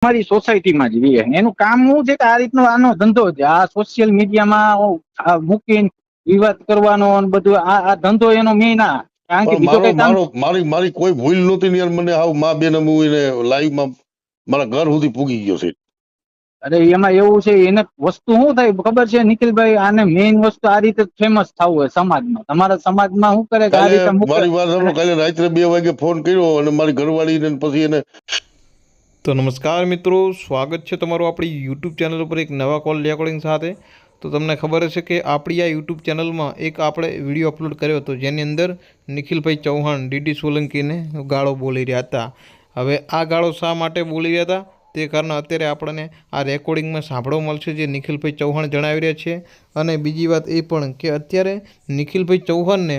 અમારી સોસાયટીમાં જ રહે. એનું કામ શું છે કે આ રીતનો આનો ધંધો છે, આ સોશિયલ મીડિયામાં મૂકીને વિવાદ કરવાનો અને બધું આ ધંધો એનો મેઇન. કારણ કે પણ બીજો કઈ કામ મારી કોઈ ભૂલ નહોતી ને યાર. મને હાવ મા બેન હું એને લાઈવમાં મારા ઘર સુધી પૂગી ગયો છે. અરે એમાં એવું છે, એને વસ્તુ શું થાય ખબર છે નિખિલભાઈ, આને મેઇન વસ્તુ આ રીતે ફેમસ થવું હોય સમાજમાં. તમારા સમાજમાં શું કરે કે આ કાલે રીતે મૂકે. મારી વાત સાંભળો, કાલે રાત્રે 2 વાગે ફોન કર્યો અને મારી ઘરવાળીને પછી એને. તો નમસ્કાર મિત્રો, સ્વાગત છે તમારું આપણી યુટ્યુબ ચેનલ ઉપર એક નવા કોલ રેકોર્ડિંગ સાથે. તો તમને ખબર હશે કે આપણી આ યુટ્યુબ ચેનલમાં એક આપણે વિડીયો અપલોડ કર્યો હતો, જેની અંદર નિખિલભાઈ ચૌહાણ ડીડી સોલંકીને ગાળો બોલી રહ્યા હતા. હવે આ ગાળો શા માટે બોલી રહ્યા હતા તે કારણે અત્યારે આપણને આ રેકોર્ડિંગમાં સાંભળવા મળશે, જે નિખિલભાઈ ચૌહાણ જણાવી રહ્યા છે. અને બીજી વાત એ પણ કે અત્યારે નિખિલભાઈ ચૌહાણને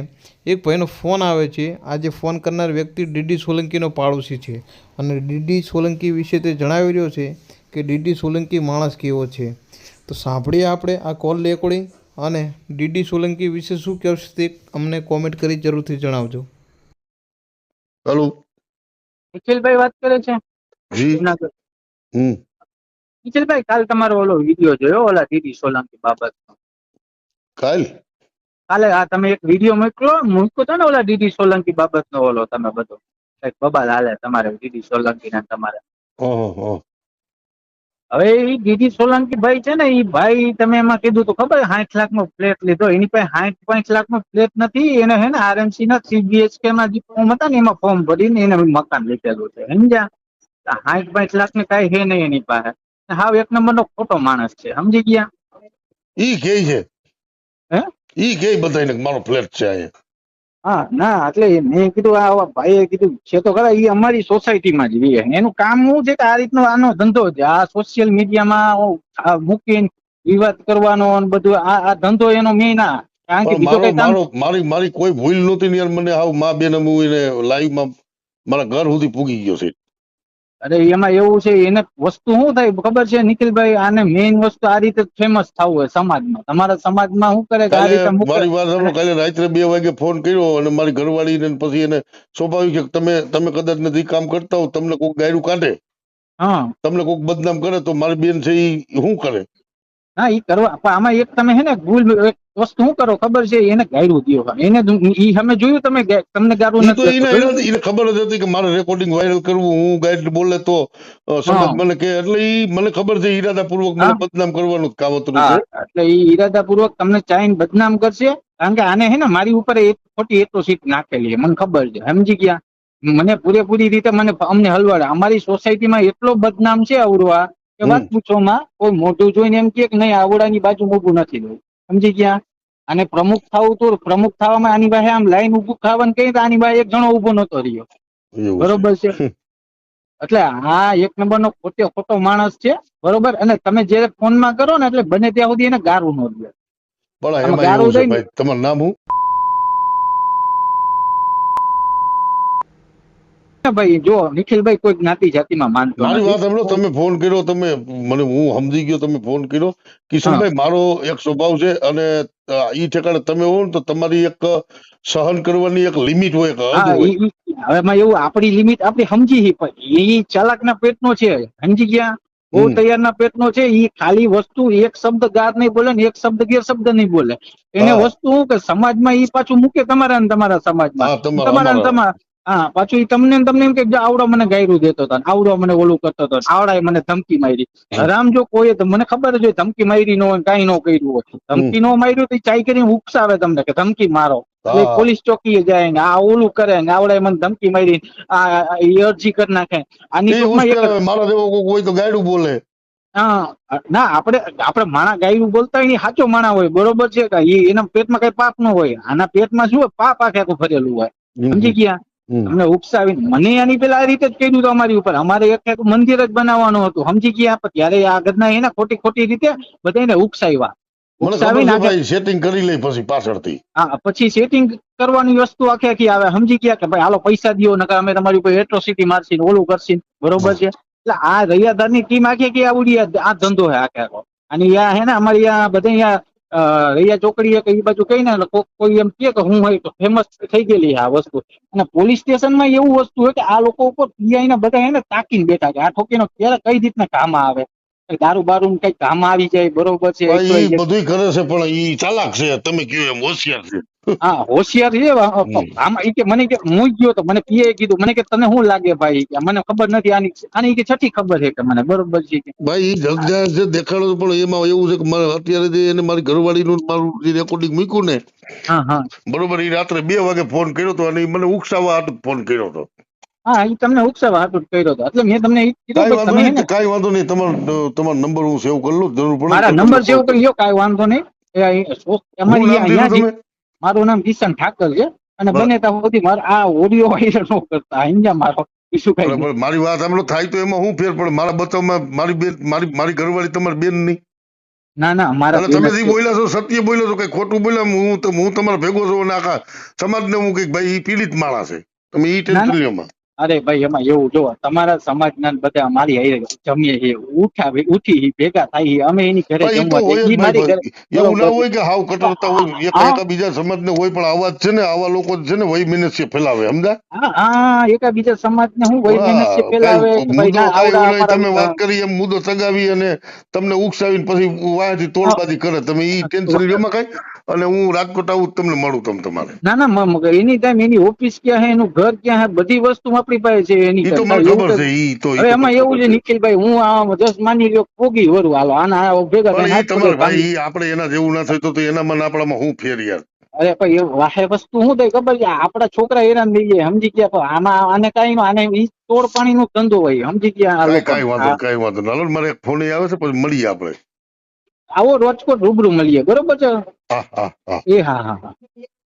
એક ભાઈનો ફોન આવે છે. આ જે ફોન કરનાર વ્યક્તિ ડીડી સોલંકીનો પાડોશી છે અને ડીડી સોલંકી વિશે તે જણાવી રહ્યો છે કે ડીડી સોલંકી માણસ કેવો છે. તો સાંભળીએ આપણે આ કોલ રેકોર્ડિંગ, અને ડીડી સોલંકી વિશે શું કહેશે તે અમને કોમેન્ટ કરી જરૂરથી જણાવજો. હેલો, નિખિલભાઈ વાત કરે છે જી. જુનાગઢ. હમ. નિખિલભાઈ, કાલ તમારો ઓલો વિડીયો જોયો ઓલા ડીડી સોલંકી બાબતનો? કાલે આ તમે એક વિડીયો મૂક્યો હતો ને ઓલા ડીડી સોલંકી બાબતનો, ઓલો તમે બધો કઈક બબાલ હાલે તમારે ડીડી સોલંકી ના તમારે. હવે એ ડીડી સોલંકી ભાઈ છે ને, એ ભાઈ તમે એમાં કીધું તો ખબર 60 લાખનો ફ્લેટ લીધો. એની પાસે 65 લાખનો ફ્લેટ નથી. એને હે ને આરએમસી ના 3 BHK ના જે ફોર્મ હતા ને એમાં ફોર્મ ભરીને એને મકાન લીધેલું છે, સમજ્યા? 65 લાખ ને કઈ હે નહીં એની પાસે. હાવ એક નંબરનો ખોટો માણસ છે, સમજી ગયા? ઈ કે છે, હે ઈ કે બધાને મારો ફ્લેટ છે અહીંયા. હા, ના એટલે મેં કીધું આ ભાઈએ કીધું છે તો ખરા, એ અમારી સોસાયટીમાં જ રહે. એનું કામ શું છે કે આ રીતનો આનો ધંધો છે, આ સોશિયલ મીડિયામાં મૂકીને વિવાદ કરવાનો અને બધું આ ધંધો એનો મેઇન. કારણ કે બીજો કઈ કામ મારી કોઈ ભૂલ નહોતી ને યાર. મને હાવ મા બેન હું એને લાઈવમાં મારા ઘર સુધી પૂગી ગયો છે. અરે એમાં એવું છે, એને વસ્તુ શું થાય ખબર છે નિખિલભાઈ, આને મેઇન વસ્તુ આ રીતે ફેમસ થવું હોય સમાજમાં. તમારા સમાજમાં શું કરે કે આ રીતે મારી વાત સાંભળો, કાલે રાત્રે 2 વાગે ફોન કર્યો અને મારી ઘરવાળીને પછી એને સ્વાભાવિક છે કે તમે કદાચ નથી કામ કરતા હો, તમને કોઈક ગાયરું કાઢે, તમને કોઈક બદનામ કરે તો મારી બેન છે ઈ શું કરે? હા, ઈ કરવા. આમાં એક તમે હે ને ભૂલ વસ્તુ શું કરો ખબર છે, એને ગાયરું દો. એને ઈ અમે જોયું તમે તમને ગારું નથી. એને ખબર જ હતી કે મારે રેકોર્ડિંગ વાયરલ કરવું, હું ગાયર બોલે તો સમાજ મને કે, એટલે ઈ મને ખબર છે ઈરાદાપૂર્વક મને બદનામ કરવાનું કાવતરું છે. એટલે ઈ ઈરાદાપૂર્વક તમને ચાઈને બદનામ કરશે. કારણ કે આને હે ને મારી ઉપર ખોટી એટ્રોસિટી નાખેલી છે, મને ખબર છે, સમજી ગયા? મને પૂરેપૂરી રીતે અમને હલવાડે. અમારી સોસાયટીમાં એટલો બદનામ છે અવડવા કે વાત પૂછોમાં. કોઈ મોઢું જોઈને એમ કે નહીં આવડાની બાજુ ઊભું નથી રહ્યું, સમજી ગયા? અને પ્રમુખ થવું તો પ્રમુખ થવામાં આની પાસે આમ લાઈન ઉભું થવાનું કઈ તો આની પાસે એક જણો ઉભો નતો રહ્યો, બરોબર છે? એટલે આ એક નંબરનો ખોટો માણસ છે, બરોબર? અને તમે જયારે ફોનમાં કરો ને એટલે બને ત્યાં સુધી એને ગારું ન દે. ગારું છે ભાઈ. તમારું નામ શું? ભાઈ જો નિખિલભાઈ કોઈ જ્ઞાતિ જાતિમાં માનતો મારી વાત સાંભળો, તમે ફોન કર્યો, તમે મને હું સમજી ગયો, તમે ફોન કર્યો. કિશનભાઈ, મારો એક સ્વભાવ છે અને ઈ ઠેકાણે તમે હો ને તો તમારી એક સહન કરવાની એક લિમિટ હોય. હવે એમાં એવું આપણી લિમિટ આપણે સમજી, એ ચાલાકના પેટનો છે, સમજી ગયા? બહુ તૈયારના પેટનો છે. એ ખાલી વસ્તુ એક શબ્દ ગાર નહીં બોલે ને એક શબ્દ ગેર શબ્દ નહીં બોલે. એને વસ્તુ કે સમાજમાં ઈ પાછું મૂકે તમારા ને તમારા સમાજમાં, તમારા ને તમારા. હા, પાછું તમને એમ કે આવડો મને ગાયરું દેતો હતો, આવડો મને ઓલું કરતો હતો, આવડાએ મને ધમકી મારી. રામ જો કોઈ મને ખબર જ હોય ધમકી મારી ન હોય, કઈ ન કર્યું હોય. ધમકી નો માર્યું તો ચાઈ કરીને ઉપસાવે તમને કે ધમકી મારો. પોલીસ ચોકી જાય ને આ ઓલું કરે ને આવડે મને ધમકી મારી આ અરજી કરી નાખે. આની મારા જેવો કોઈ તો ગાયડું બોલે. હા, ના આપણે માણા ગાયરું બોલતા હોય સાચો માણા હોય, બરોબર છે? કે એના પેટમાં કઈ પાપ ન હોય. આના પેટમાં શું હોય? પાપ આખે ભરેલું હોય, સમજી ગયા? અમને ઉપસાવીને મને આની પેલા આ રીતે જ કહ્યું હતું અમારી ઉપર. અમારે એક મંદિર જ બનાવવાનું હતું, સમજી ગયા? ત્યારે આ ઘરના એને ખોટી રીતે બધાને ઉપસાવ્યા. સેટિંગ કરી લે પછી પાછળથી. હા, પછી સેટિંગ કરવાની વસ્તુ આખી આવે, સમજી ગયા? કે ભાઈ હાલો પૈસા દો, નકર અમે તમારી ઉપર એટ્રોસિટી મારશી, ઓલું કરશી, બરોબર છે? એટલે આ રૈયાધારની ટીમ આખી આવડી આ ધંધો હે આખે. અને હે ને અમારી બધા રૈયા ચોકડીએ કે એ બાજુ કઈ ને કોઈ એમ કે હું હોય તો ફેમસ થઈ ગયેલી આ વસ્તુ. અને પોલીસ સ્ટેશનમાં એવું વસ્તુ હોય કે આ લોકો ઉપર પીઆઈ ના બધા એને તાકીને બેઠા છે આ ઠોકીનો ક્યારે કઈ રીતના કામ આવે, દારૂ બારૂ કઈ કામ આવી જાય, બરોબર છે. ભાઈ ઈ બધુંય કરે છે પણ ઈ ચાલાક છે, તમે કયો એમ હોશિયાર છે. હા હોશિયાર છે. આમાં ઈ કે મને કે હું ગયો તો મને પીએ કીધું, મને કે તને શું લાગે ભાઈ કે મને ખબર નથી, આની આની કે છઠ્ઠી ખબર છે કે મને, બરોબર છે. ભાઈ ઈ જગજાહેર છે દેખાડો, પણ એમાં એવું છે કે મારે અત્યારે જે એને મારી ઘરવાળીનું મારું જે રેકોર્ડિંગ મૂક્યું ને, હા હા બરોબર, ઈ રાત્રે 2 વાગે ફોન કર્યો હતો અને ઈ મને ઉકસાવવા હાટુ ફોન કર્યો હતો. હા ઈ તમને ઉકસાવા હાટુ કર્યો હતો, એટલે મેં તમને કાંઈ વાંધો તમે નહીં, કાંઈ વાંધો નહીં, તમારો નંબર હું સેવ કરી લઉં, જરૂર પડે મારા તો નંબર તમને સેવ call કરી લ્યો, કાંઈ વાંધો નહીં. શું નામ દીધું તમે? મારું નામ કિશન ઠાકર છે અને બને ત્યાં સુધી મારા આ ઓડિયો વાયરલ ન કરતા અહીંયા મારો ઇસ્યુ કઈ બરાબર, મારી વાત સાંભળો, થાય તો એમાં શું ફેર પડે? મારા બચાવમાં મારી બેન, મારી ઘરવાળી તમારી બેન નહીં? ના ના મારા અને તમે જે બોલ્યા છો સત્ય બોલ્યા છો, કઈ ખોટું બોલ્યા? હું તમારા ભેગો છું અને આખા સમાજને હું કઈક ભાઈ ઈ પીડિત માણસ છે, તમે ઈ ટેન્શન લ્યો માં. અરે ભાઈ એમાં એવું જો તમારા સમાજના બધા મારી હારે જમીએ છીએ, ઉઠી ભેગા થાય, અમે એની ઘરે ભાઈ ઈ તો જમવા હોય જ જઈએ. મારી ઘરે ભાઈ, એવું ના હોય કે હાવ કટરતા હોય, એકા બીજા સમાજને હોય, પણ આવા જ છે ને, આવા લોકો છે ને વય મનસ્ય ફેલાવે, સમજા? હા એકા બીજા સમાજને હું વૈમનસ્ય ફેલાવે કે ભાઈ ના આવડા અમારા તમે વાત કરી એમ મુદ્દો ચગાવી અને તમને ઉકસાવીને પછી વાંથી તોડબાજી કરે, તમે ઈ ટેન્શન લ્યો માં કઈ. અને હું રાજકોટ આવું તમને મળું તમારે. ના ના એની ટાઈમ એની ઓફિસ ક્યાં હે, એનું ઘર ક્યાં હે, બધી વસ્તુ આપણી પાસે છે એની. ઈ તો મને ખબર છે, ઈ તો હવે એમાં એવું છે નિખિલભાઈ, હું આ જસ્ટ માની લ્યો પોગી વરું, હાલો આના ભેગા પણ થઈને ઈ તમારે ભાઈ, ઈ આપણે એના જેવું ના થાય તો એના મને આપણામાં હું ફેર યાર. અરે ભાઈ એ વાહે વસ્તુ શું થાય ખબર છે, આપડા છોકરા હેરાન થઈ જાય, સમજી ગયા. પણ આમાં આને કઈ નો, આને ઈ તોડ પાણી નો ધંધો હોય, સમજી ગયા. કઈ વાંધો હાલો, મારે ફોન આવે છે, પછી મળીએ આપણે. આવો રાજકોટ રૂબરૂ મળીએ, બરોબર છે. હા હા હા. એ હા હા હા.